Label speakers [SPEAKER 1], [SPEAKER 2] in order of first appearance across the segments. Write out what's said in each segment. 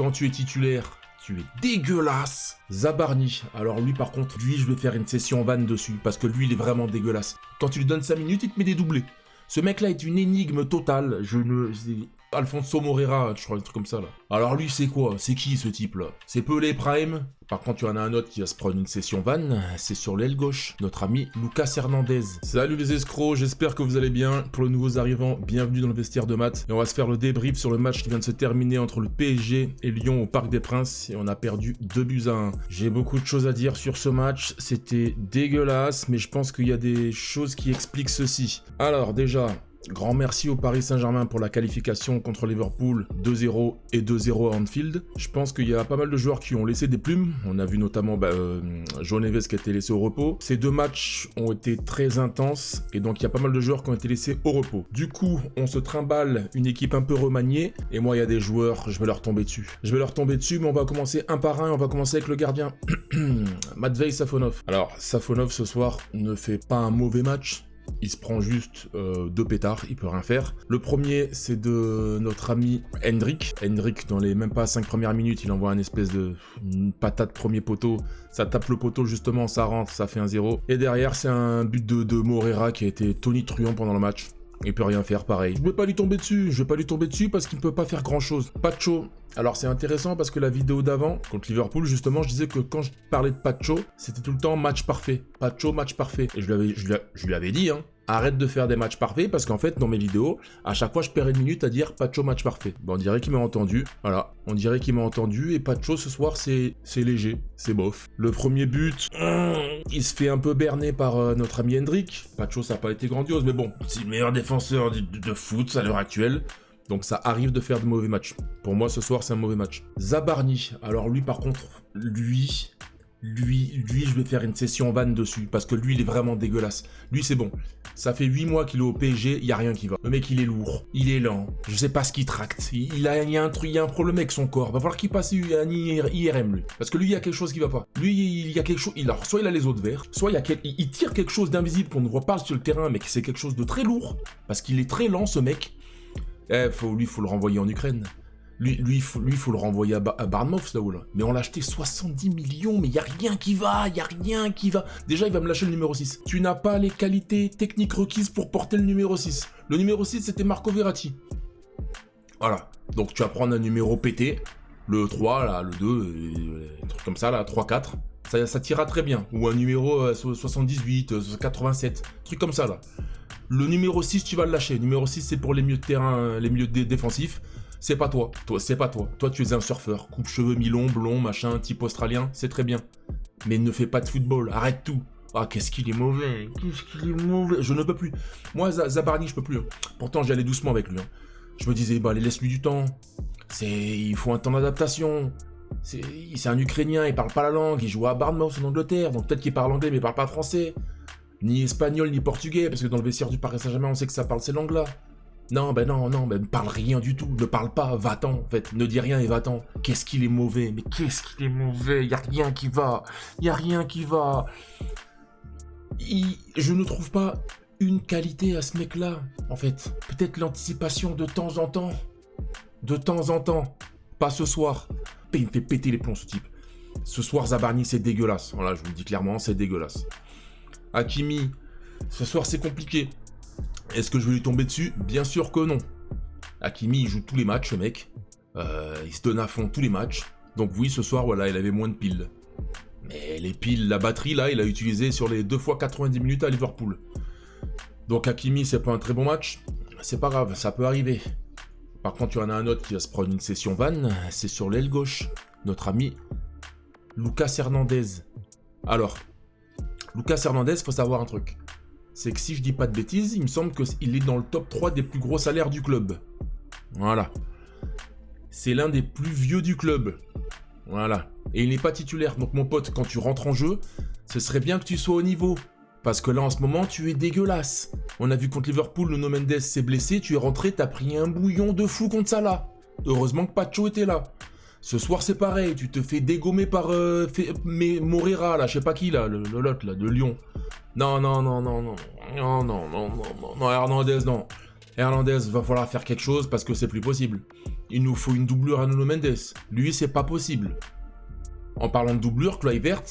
[SPEAKER 1] Quand tu es titulaire, tu es dégueulasse. Zabarni, alors lui par contre, lui je vais faire une session vanne dessus, parce que lui il est vraiment dégueulasse. Quand tu lui donnes 5 minutes, il te met des doublés. Ce mec là est une énigme totale, Alfonso Moreira, je crois, un truc comme ça là. Alors lui c'est quoi? C'est qui ce type là? C'est Pelé Prime. Par contre, il y en a un autre qui va se prendre une session vanne, c'est sur l'aile gauche, notre ami Lucas Hernandez. Salut les escrocs, j'espère que vous allez bien. Pour les nouveaux arrivants, bienvenue dans le vestiaire de Matt. Et on va se faire le débrief sur le match qui vient de se terminer entre le PSG et Lyon au Parc des Princes. Et on a perdu 2-1. J'ai beaucoup de choses à dire sur ce match, c'était dégueulasse, mais je pense qu'il y a des choses qui expliquent ceci. Alors déjà... grand merci au Paris Saint-Germain pour la qualification contre Liverpool 2-0 et 2-0 à Anfield. Je pense qu'il y a pas mal de joueurs qui ont laissé des plumes. On a vu notamment João Neves qui a été laissé au repos. Ces deux matchs ont été très intenses et donc il y a pas mal de joueurs qui ont été laissés au repos. Du coup, on se trimballe une équipe un peu remaniée et moi il y a des joueurs, je vais leur tomber dessus. Mais on va commencer un par un et on va commencer avec le gardien. Matvei Safonov. Alors, Safonov ce soir ne fait pas un mauvais match. Il se prend juste 2 pétards, il peut rien faire. Le premier, c'est de notre ami Hendrik. Hendrik, dans les même pas 5 premières minutes, il envoie une patate premier poteau. Ça tape le poteau justement, ça rentre, ça fait 1-0. Et derrière, c'est un but de Moreira qui a été tonitruant pendant le match. Il peut rien faire, pareil. Je vais pas lui tomber dessus parce qu'il ne peut pas faire grand chose. Pacho. Alors c'est intéressant parce que la vidéo d'avant, contre Liverpool, justement, je disais que quand je parlais de Pacho, c'était tout le temps match parfait. Pacho, match parfait. Et je lui avais dit, hein, arrête de faire des matchs parfaits parce qu'en fait, dans mes vidéos, à chaque fois, je perds une minute à dire Pacho, match parfait. Bon, on dirait qu'il m'a entendu. Voilà, on dirait qu'il m'a entendu. Et Pacho, ce soir, c'est léger, c'est bof. Le premier but, il se fait un peu berner par notre ami Hendrik. Pacho, ça n'a pas été grandiose, mais bon, c'est le meilleur défenseur de foot à l'heure actuelle. Donc ça arrive de faire de mauvais matchs. Pour moi, ce soir, c'est un mauvais match. Zabarni, alors lui, par contre, lui, je vais faire une session vanne dessus, parce que lui, il est vraiment dégueulasse. Lui, c'est bon. Ça fait 8 mois qu'il est au PSG, il y a rien qui va. Le mec, il est lourd, il est lent, je sais pas ce qu'il tracte. Il y a un problème avec son corps. Va falloir qu'il passe un IRM, lui. Parce que lui, il y a quelque chose qui va pas. Lui, il y a quelque chose... Alors, soit il a les os de verre, soit il tire quelque chose d'invisible qu'on ne voit pas sur le terrain, mais c'est quelque chose de très lourd. Parce qu'il est très lent, ce mec. Faut le renvoyer en Ukraine. Lui, faut le renvoyer à Bournemouth, là-haut, là. Mais on l'a acheté 70 millions, mais il n'y a rien qui va, Déjà, il va me lâcher le numéro 6. Tu n'as pas les qualités techniques requises pour porter le numéro 6. Le numéro 6, c'était Marco Verratti. Voilà. Donc, tu vas prendre un numéro pété. Le 3, là, le 2, un truc comme ça, là, 3-4. Ça t'ira très bien. Ou un numéro 78, 87. Truc comme ça, là. Le numéro 6, tu vas le lâcher. Le numéro 6, c'est pour les milieux de terrain, les milieux défensifs. C'est pas toi. C'est pas toi. Toi, tu es un surfeur. Coupe-cheveux mi-long, blond, machin, type australien. C'est très bien. Mais ne fais pas de football. Arrête tout. Ah, qu'est-ce qu'il est mauvais. Je ne peux plus. Moi, Zabarni, je peux plus. Hein. Pourtant, j'y allais doucement avec lui. Hein. Je me disais, laisse-lui du temps. Il faut un temps d'adaptation. C'est un Ukrainien, il parle pas la langue. Il joue à Bournemouth en Angleterre. Donc peut-être qu'il parle anglais, mais il parle pas français. Ni espagnol, ni portugais, parce que dans le vestiaire du Paris Saint-Germain, on sait que ça parle ces langues-là. Non, ne parle rien du tout, ne parle pas, va-t'en, en fait, ne dis rien et va-t'en. Qu'est-ce qu'il est mauvais, y a rien qui va. Je ne trouve pas une qualité à ce mec-là, en fait. Peut-être l'anticipation de temps en temps. Pas ce soir. Il me fait péter les plombs, ce type. Ce soir, Zabarni, c'est dégueulasse. Voilà, je vous le dis clairement, c'est dégueulasse. Hakimi, ce soir c'est compliqué. Est-ce que je vais lui tomber dessus? Bien sûr que non. Hakimi, il joue tous les matchs, ce mec. Il se donne à fond tous les matchs. Donc oui, ce soir, voilà, il avait moins de piles. Mais les piles, la batterie, là, il a utilisé sur les 2 fois 90 minutes à Liverpool. Donc Hakimi, c'est pas un très bon match. C'est pas grave, ça peut arriver. Par contre, il y en a un autre qui va se prendre une session vanne. C'est sur l'aile gauche. Notre ami Lucas Hernandez. Alors... Lucas Hernandez, faut savoir un truc. C'est que si je dis pas de bêtises, il me semble qu'il est dans le top 3 des plus gros salaires du club. Voilà. C'est l'un des plus vieux du club. Voilà. Et il n'est pas titulaire. Donc mon pote, quand tu rentres en jeu, ce serait bien que tu sois au niveau. Parce que là, en ce moment, tu es dégueulasse. On a vu contre Liverpool, Nuno Mendes s'est blessé, tu es rentré, t'as pris un bouillon de fou contre Salah. Heureusement que Pacho était là. Ce soir, c'est pareil, tu te fais dégommer par Moreira, là, je sais pas qui, là, l'autre, là, de Lyon. Non, Hernandez, non. Hernandez, va falloir faire quelque chose parce que c'est plus possible. Il nous faut une doublure à Nuno Mendes. Lui, c'est pas possible. En parlant de doublure, Kluivert,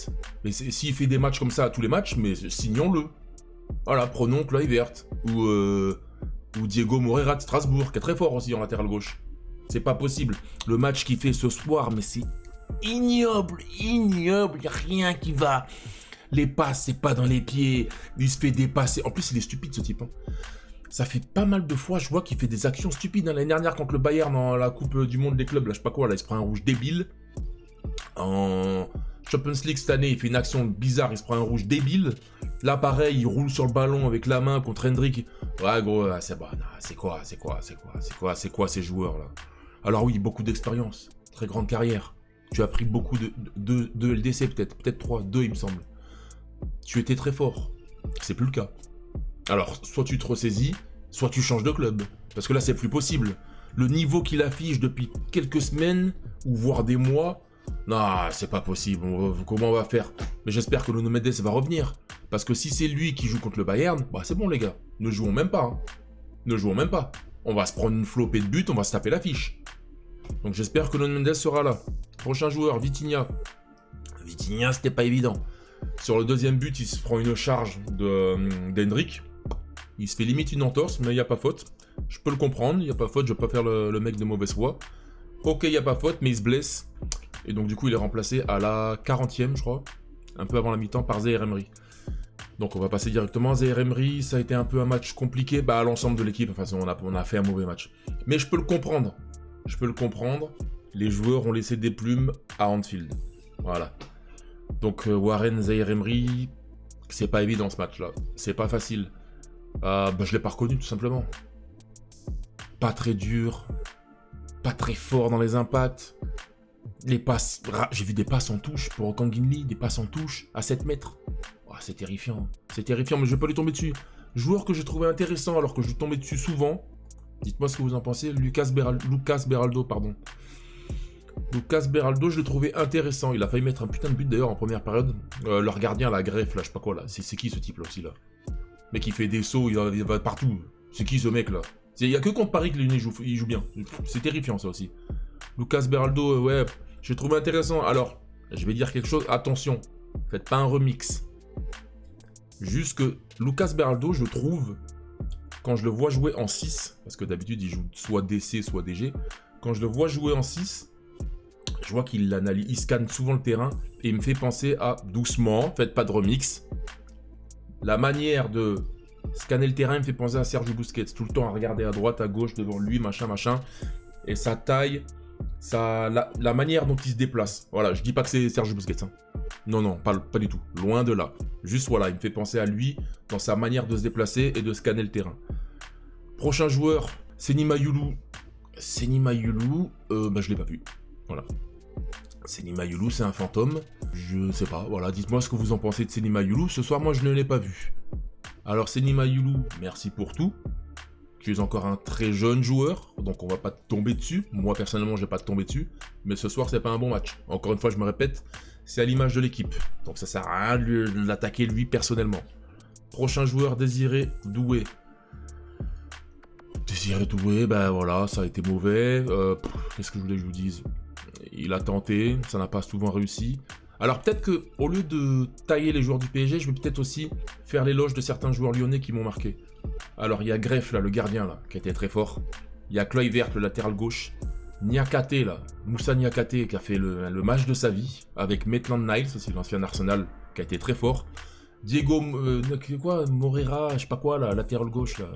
[SPEAKER 1] mais s'il fait des matchs comme ça à tous les matchs, mais signons-le. Voilà, prenons Kluivert. Ou Diego Moreira de Strasbourg, qui est très fort aussi en latéral gauche. C'est pas possible. Le match qu'il fait ce soir, mais c'est ignoble, ignoble, y a rien qui va. Les passes, c'est pas dans les pieds. Il se fait dépasser. En plus, il est stupide, ce type. Hein. Ça fait pas mal de fois, je vois qu'il fait des actions stupides. L'année dernière, contre le Bayern, dans la Coupe du Monde des clubs, là, je sais pas quoi, là, il se prend un rouge débile. En Champions League cette année, il fait une action bizarre, il se prend un rouge débile. Là, pareil, il roule sur le ballon avec la main contre Hendrick. Ouais, gros, c'est bon. C'est quoi ces joueurs-là? Alors oui, beaucoup d'expérience, très grande carrière. Tu as pris beaucoup de LDC, peut-être 3, 2 il me semble. Tu étais très fort. C'est plus le cas. Alors, soit tu te ressaisis, soit tu changes de club. Parce que là, c'est plus possible. Le niveau qu'il affiche depuis quelques semaines, ou voire des mois, non, c'est pas possible. Comment on va faire? Mais j'espère que Nuno Mendes va revenir. Parce que si c'est lui qui joue contre le Bayern, bah c'est bon les gars. Ne jouons même pas. Hein. Ne jouons même pas. On va se prendre une flopée de buts, on va se taper l'affiche. Donc j'espère que Nuno Mendes sera là. Prochain joueur, Vitinha. Vitinha, c'était pas évident. Sur le deuxième but, il se prend une charge d'Hendrick. Il se fait limite une entorse, mais il n'y a pas faute. Je peux le comprendre, il n'y a pas faute, je ne vais pas faire le mec de mauvaise foi. Ok, il n'y a pas faute, mais il se blesse. Et donc du coup, il est remplacé à la 40e, je crois. Un peu avant la mi-temps, par Zaïre Emery. Donc on va passer directement à Zaïre Emery. Ça a été un peu un match compliqué à l'ensemble de l'équipe. Enfin, on a fait un mauvais match. Mais je peux le comprendre. Les joueurs ont laissé des plumes à Anfield. Voilà. Donc Warren, Zaïre Emery, c'est pas évident ce match-là. C'est pas facile. Je l'ai pas reconnu tout simplement. Pas très dur. Pas très fort dans les impacts. Les passes, j'ai vu des passes en touche pour Kanginli, des passes en touche à 7 mètres. Oh, c'est terrifiant, mais je vais pas lui tomber dessus. Joueur que j'ai trouvé intéressant alors que je lui tombais dessus souvent. Dites-moi ce que vous en pensez. Lucas Beraldo, pardon. Lucas Beraldo, je l'ai trouvé intéressant. Il a failli mettre un putain de but d'ailleurs en première période. Leur gardien, la greffe, là, je sais pas quoi là. C'est qui ce type là aussi là? Le mec il fait des sauts, il va partout. C'est qui ce mec là? Il y a que contre Paris que il joue bien. C'est terrifiant ça aussi. Lucas Beraldo, ouais, je l'ai trouvé intéressant. Alors, je vais dire quelque chose, attention, faites pas un remix. Juste que Lucas Beraldo, je trouve, quand je le vois jouer en 6, parce que d'habitude il joue soit DC, soit DG, quand je le vois jouer en 6, je vois qu'il analyse, il scanne souvent le terrain et il me fait penser à doucement, faites pas de remix. La manière de scanner le terrain me fait penser à Sergio Busquets, tout le temps à regarder à droite, à gauche, devant lui, machin. Et sa taille, la manière dont il se déplace. Voilà, je dis pas que c'est Sergio Busquets. Hein. Non, pas du tout. Loin de là. Juste voilà, il me fait penser à lui dans sa manière de se déplacer et de scanner le terrain. Prochain joueur, Seny Mayulu. Je l'ai pas vu. Voilà. Seny Mayulu, c'est un fantôme. Je sais pas, voilà, dites-moi ce que vous en pensez de Seny Mayulu. Ce soir, moi, je ne l'ai pas vu. Alors, Seny Mayulu, merci pour tout. Tu es encore un très jeune joueur, donc on va pas te tomber dessus. Moi, personnellement, je vais pas te tomber dessus. Mais ce soir, c'est pas un bon match. Encore une fois, je me répète, c'est à l'image de l'équipe. Donc ça sert à rien de l'attaquer lui personnellement. Prochain joueur, Désiré Doué. Voilà, ça a été mauvais. Qu'est-ce que je voulais que je vous dise? Il a tenté, ça n'a pas souvent réussi. Alors peut-être que au lieu de tailler les joueurs du PSG, je vais peut-être aussi faire l'éloge de certains joueurs lyonnais qui m'ont marqué. Alors il y a Greff là, le gardien là, qui était très fort. Il y a Kluivert, le latéral gauche. Niakate là, Moussa Niakate qui a fait le match de sa vie avec Maitland-Niles, aussi l'ancien Arsenal, qui a été très fort. Diego Moreira, je sais pas quoi là, latéral gauche là.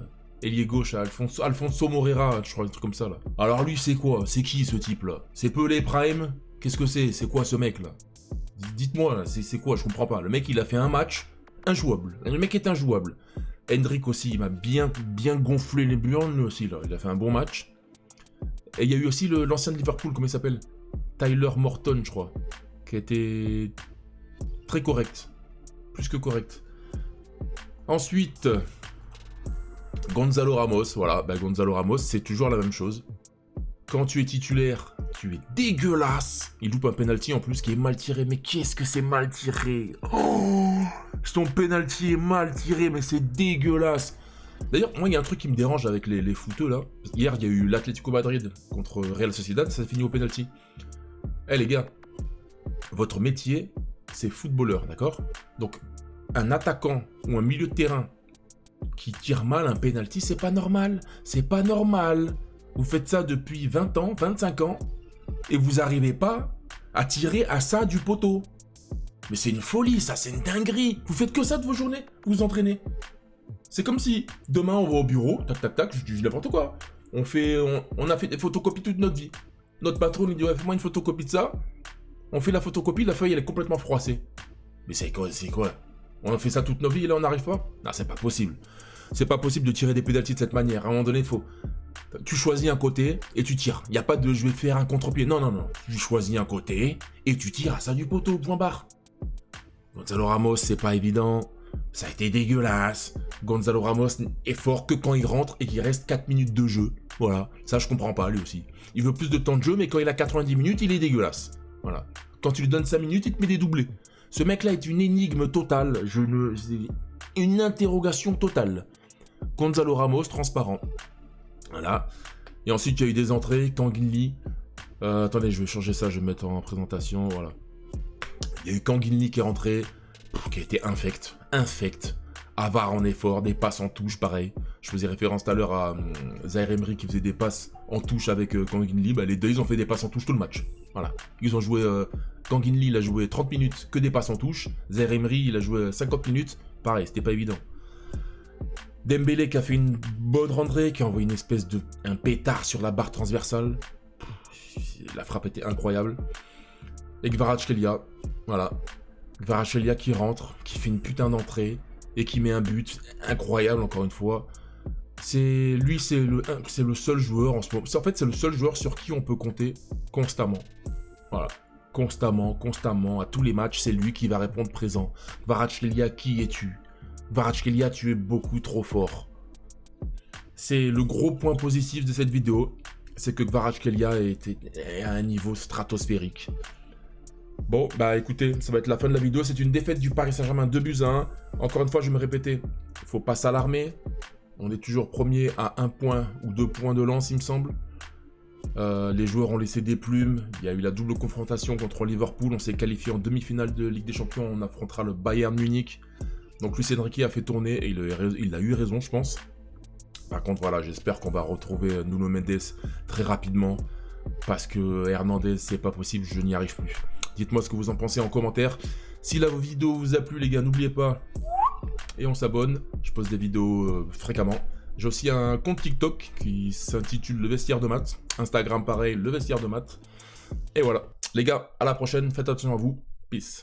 [SPEAKER 1] Ailier gauche, Alfonso Moreira, je crois, un truc comme ça là. Alors lui c'est quoi? C'est qui ce type là? C'est Pelé Prime? Qu'est-ce que c'est? C'est quoi ce mec là? Dites-moi là, c'est quoi? Je comprends pas. Le mec il a fait un match injouable. Le mec est injouable. Hendrick aussi, il m'a bien gonflé les burnes aussi là. Il a fait un bon match. Et il y a eu aussi l'ancien de Liverpool, comment il s'appelle? Tyler Morton, je crois. Qui a été très correct. Plus que correct. Ensuite, Gonzalo Ramos, voilà, Gonzalo Ramos, c'est toujours la même chose. Quand tu es titulaire, tu es dégueulasse. Il loupe un penalty en plus qui est mal tiré. Mais qu'est-ce que c'est mal tiré? Oh, son penalty est mal tiré, mais c'est dégueulasse. D'ailleurs, moi, il y a un truc qui me dérange avec les footeux, là. Hier, il y a eu l'Atlético Madrid contre Real Sociedad, ça finit au penalty. Eh les gars, votre métier, c'est footballeur, d'accord? Donc, un attaquant ou un milieu de terrain qui tire mal un penalty, c'est pas normal. C'est pas normal. Vous faites ça depuis 20 ans, 25 ans, et vous n'arrivez pas à tirer à ça du poteau. Mais c'est une folie, ça, c'est une dinguerie. Vous faites que ça de vos journées, vous vous entraînez. C'est comme si demain on va au bureau, tac tac tac, je dis n'importe quoi. On a fait des photocopies toute notre vie. Notre patron nous dit ouais, fais-moi une photocopie de ça. On fait la photocopie, la feuille elle est complètement froissée. Mais c'est quoi? On a fait ça toute nos vies et là on n'arrive pas? Non, c'est pas possible. C'est pas possible de tirer des pénaltys de cette manière. À un moment donné, tu choisis un côté et tu tires. Il n'y a pas de je vais faire un contre-pied. Non, non, non. Tu choisis un côté et tu tires à ça du poteau, point barre. Gonzalo Ramos, c'est pas évident. Ça a été dégueulasse. Gonzalo Ramos est fort que quand il rentre et qu'il reste 4 minutes de jeu. Voilà. Ça, je comprends pas, lui aussi. Il veut plus de temps de jeu, mais quand il a 90 minutes, il est dégueulasse. Voilà. Quand tu lui donnes 5 minutes, il te met des doublés. Ce mec-là est une énigme totale. Une interrogation totale. Gonzalo Ramos, transparent. Voilà. Et ensuite, il y a eu des entrées. Kanginli. Attendez, je vais changer ça. Je vais mettre en présentation. Voilà. Il y a eu Kanginli qui est rentré. Qui a été infect. Avare en effort. Des passes en touche, pareil. Je faisais référence tout à l'heure à Zaïre Emery qui faisait des passes en touche avec Kanginli. Bah, les deux, ils ont fait des passes en touche tout le match. Voilà. Ils ont joué... Kanginli, il a joué 30 minutes que des passes en touche. Zaïre Emery, il a joué 50 minutes. Pareil, c'était pas évident. Dembélé qui a fait une bonne rentrée, qui a envoyé une espèce de... un pétard sur la barre transversale. La frappe était incroyable. Et Kvaratskhelia, voilà. Kvaratskhelia qui rentre, qui fait une putain d'entrée, et qui met un but incroyable encore une fois. C'est le seul joueur en ce moment. En fait, c'est le seul joueur sur qui on peut compter constamment. Voilà. Constamment, à tous les matchs, c'est lui qui va répondre présent. Kvaratskhelia, qui es-tu? Kvaratskhelia, tu es beaucoup trop fort. C'est le gros point positif de cette vidéo, c'est que Kvaratskhelia est à un niveau stratosphérique. Bon, bah écoutez, ça va être la fin de la vidéo. C'est une défaite du Paris Saint-Germain 2-1. Encore une fois, je vais me répéter, il faut pas s'alarmer. On est toujours premier à 1 point ou 2 points de lance, il me semble. Les joueurs ont laissé des plumes. Il y a eu la double confrontation contre Liverpool. On s'est qualifié en demi-finale de Ligue des Champions. On affrontera le Bayern Munich. Donc Luis Enrique a fait tourner et il a eu raison, je pense. Par contre, voilà, j'espère qu'on va retrouver Nuno Mendes très rapidement. Parce que Hernandez, c'est pas possible, je n'y arrive plus. Dites-moi ce que vous en pensez en commentaire. Si la vidéo vous a plu, les gars, n'oubliez pas. Et on s'abonne. Je poste des vidéos fréquemment. J'ai aussi un compte TikTok qui s'intitule Le Vestiaire de Maths. Instagram, pareil, Le Vestiaire de Maths. Et voilà. Les gars, à la prochaine. Faites attention à vous. Peace.